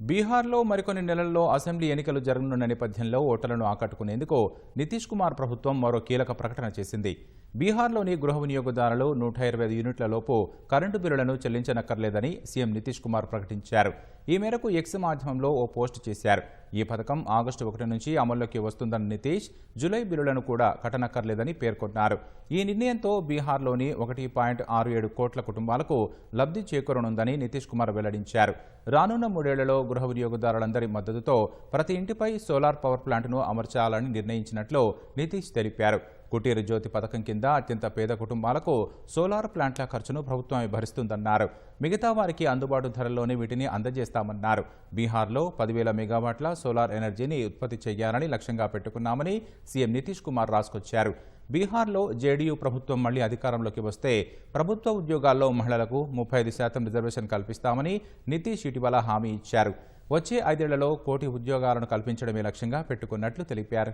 బీహార్లో మరికొన్ని నెలల్లో అసెంబ్లీ ఎన్నికలు జరగనున్న నేపథ్యంలో ఓటర్లను ఆకట్టుకునేందుకు నితీష్ కుమార్ ప్రభుత్వం మరో కీలక ప్రకటన చేసింది. బీహార్లోని గృహ వినియోగదారులు 125 యూనిట్ల లోపు కరెంటు బిల్లులను చెల్లించనక్కర్లేదని సీఎం నితీష్ కుమార్ ప్రకటించారు. ఈ మేరకు ఎక్స్ మాధ్యమంలో ఓ పోస్టు చేశారు. ఈ పథకం ఆగస్టు 1 నుంచి అమల్లోకి వస్తుందన్న నితీష్ జూలై బిల్లులను కూడా కట్టనక్కర్లేదని పేర్కొన్నారు. ఈ నిర్ణయంతో బీహార్లోని 1.67 కోట్ల కుటుంబాలకు లబ్ధి చేకూరనుందని నితీష్ కుమార్ వెల్లడించారు. రానున్న 3 ఏళ్లలో గృహ వినియోగదారులందరి మద్దతుతో ప్రతి ఇంటిపై సోలార్ పవర్ ప్లాంట్ను అమర్చాలని నిర్ణయించినట్లు నితీష్ తెలిపారు. కుటీర జ్యోతి పథకం కింద అత్యంత పేద కుటుంబాలకు సోలార్ ప్లాంట్ల ఖర్చును ప్రభుత్వమే భరిస్తుందన్నారు. మిగతా వారికి అందుబాటు ధరల్లోనే వీటిని అందజేస్తామన్నారు. బీహార్లో 10,000 మెగావాట్ల సోలార్ ఎనర్జీని ఉత్పత్తి చేయాలని లక్ష్యంగా పెట్టుకున్నామని సీఎం నితీష్ కుమార్ రాసుకొచ్చారు. బీహార్లో జేడీయూ ప్రభుత్వం మళ్లీ అధికారంలోకి వస్తే ప్రభుత్వ ఉద్యోగాల్లో మహిళలకు 35% రిజర్వేషన్ కల్పిస్తామని నితీష్ ఇటీవల హామీ ఇచ్చారు. వచ్చే 5 ఏళ్లలో 1 కోటి ఉద్యోగాలను కల్పించడమే లక్ష్యంగా పెట్టుకున్నట్లు తెలిపారు.